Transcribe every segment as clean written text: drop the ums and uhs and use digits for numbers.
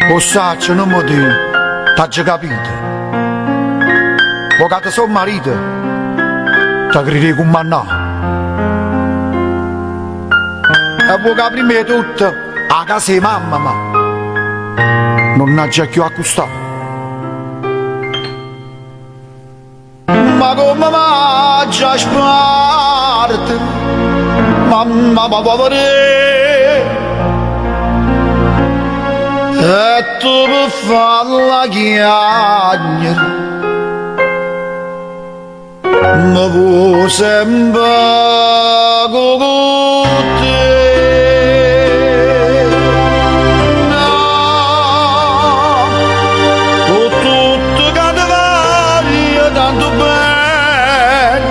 Lo saccio non mi dico, t'ha già capito. Vocate sono marito, ti credi con mannà. E voi prima di tutto, a casa di mamma, ma non ha già più accustato. Ma come va già sparte, mamma ma povere. E tu per farla chiagnere mi vuoi sempre con te. No, con tutto che ti voglio tanto bene,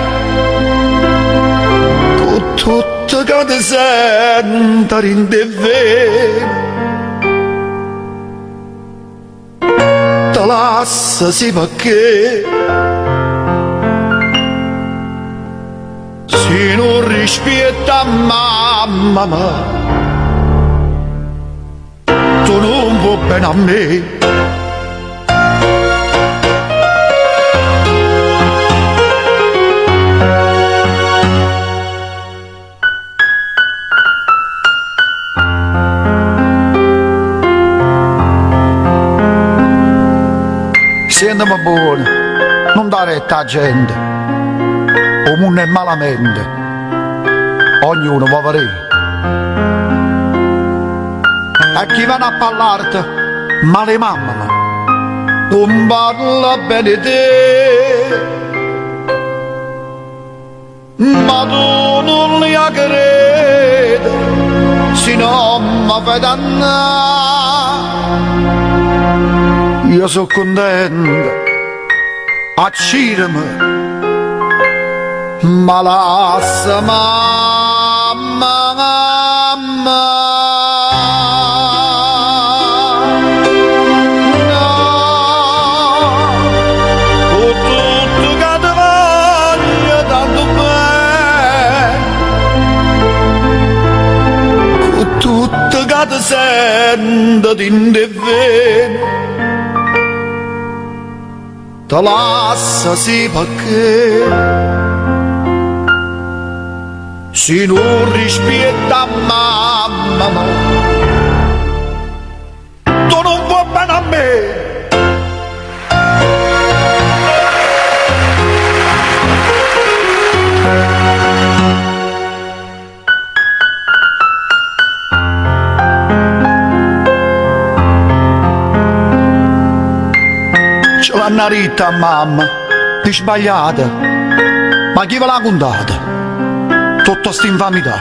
con tutto che ti sento in te vero. Lascia sì perché se non rispetta mamma tu non vuoi bene a me. Sentimi buono, non dare retta a gente, o mondo è malamente, ognuno va a vedere. E chi vanno a parlarti, male mamma, non parla bene te, ma tu non li ha credo, se no mi fai dannare. Io sono contento, accirami, ma lascia mamma. No, con tutto che ti voglio tanto bene, con tutto che ti sento in te vero. Te lascia sì perché se non rispetta mamma tu non vuoi bene a me. C'è la narita mamma, di sbagliata, ma chi ve l'ha contata? Tutta sta infamità.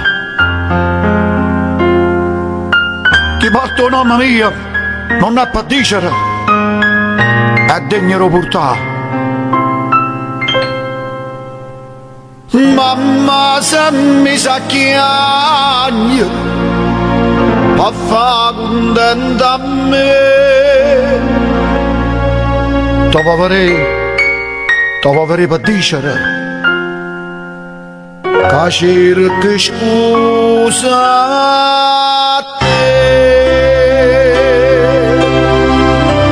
Chi porta un nome mio, non è per dicere, è degno di portare. Mamma se mi sa chiagna, ma fa contenta a me. Dopo avrei per dicere che cerchi scusa a te.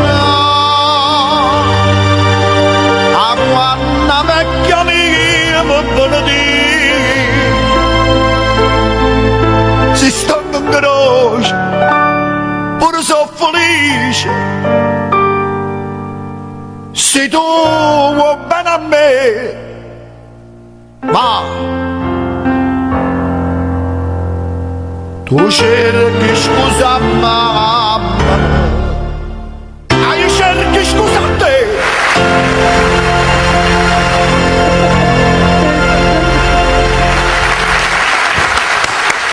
No, a quando vecchia mia mi benedice, si stanno in croce, pure sono felice. Se tu vuoi bene a me, ma tu cerchi scusa mamma.